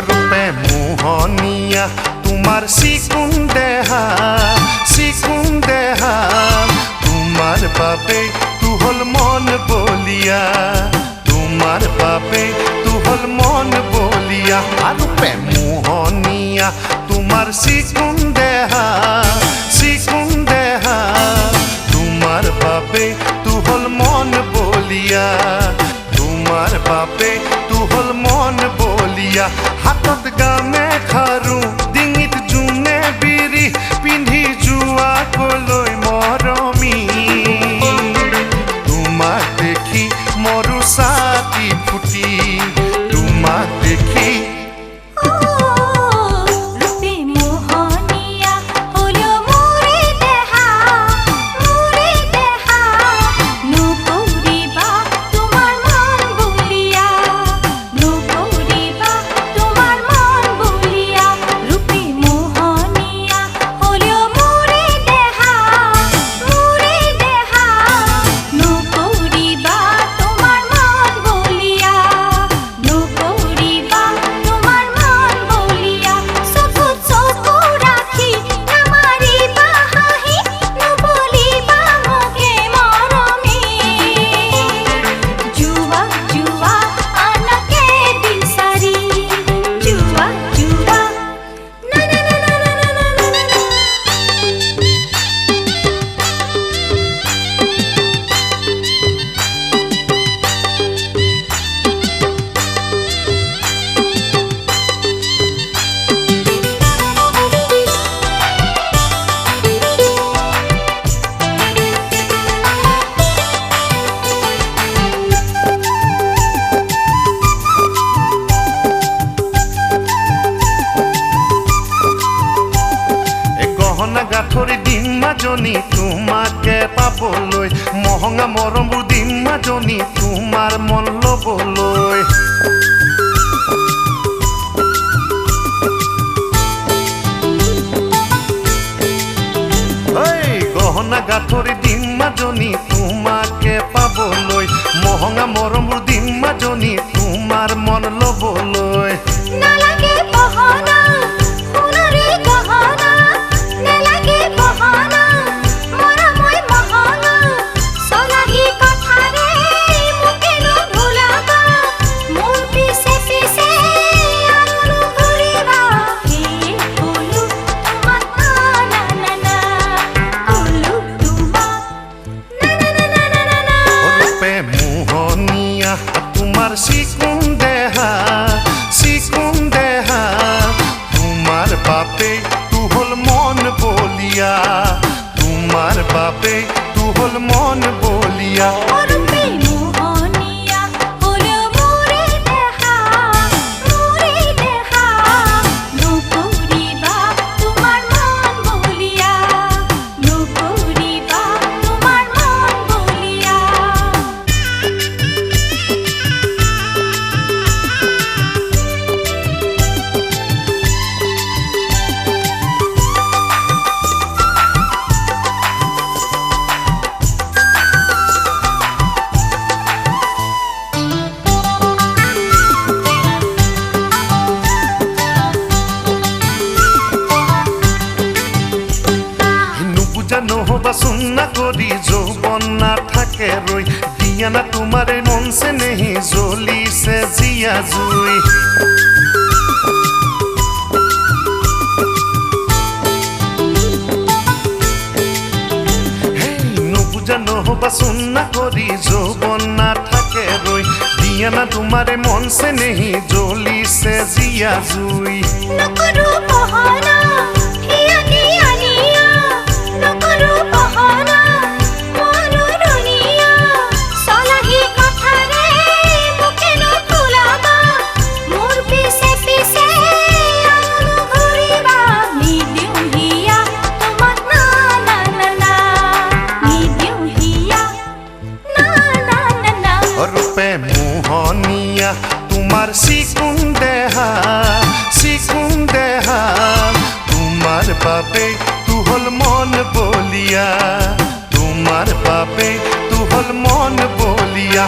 रूपे मोहनिया तुम्हार सिकुन देहा तुम्हार बापे तू हल मन बोलिया तुम्हार बापे तू हल मन बोलिया रूपे मोहनिया तुम्हार सिकुन देहा तुम्हार बापे तू हल मन बोलिया तुम्हार बापे तू हल मन बोलिया हाथत गामे खारू डिंगित जुने बिरी पिंधी जुआ कोलोय मरमी तुम्हार देखी मरु साथी फुटी तुम्हार देखी গাঠৰি দিম মাজনী তোমাকে পাবলৈ মহঙা মৰমবোৰ দিম মাজনী তোমাৰ মন ল'বলৈ গহনা গাঠৰি দিম মাজনী তোমাকে পাবলৈ মহঙা মৰমবোৰ দিম মাজনী তোমাৰ মন ল'বলৈ নালাগে বহনা সোণৰে গহনা নালাগে বহনা মৰমই মহঙা চলাহি কথাৰে মোকে নুভুলাবা মোৰ পিছে পিছে আৰু ঘূৰিবা এই ক'লো তোমাক না না না ক'লো তোমাক না না ৰূপে মোহনিয়া তোমাৰ চিকুন দেহা তোমার বাপে তু হল মন বলিয়া তোমার বাপে তু হল মন বলিয়া নহবা সুন্না করি যৌবন না থাকে রই দিয়া না তোমার মন সে নেহি জ্বলিছে জিয়া জুই নুবুজা নহবা সুন্না করি যৌবন না থাকে রই দিয়া না তোমার মন সে নেহি জ্বলিছে জিয়া জুই নকৰো বহনা হিয়া দিয়া নিয়া নকৰো বহনা মনুৰনিয়া চলাহি কথাৰে মোকে তোমার চিকুন দেহা তোমার বাবে তু হল মন বলিয়া তোমার বাবে তু হল মন বলিয়া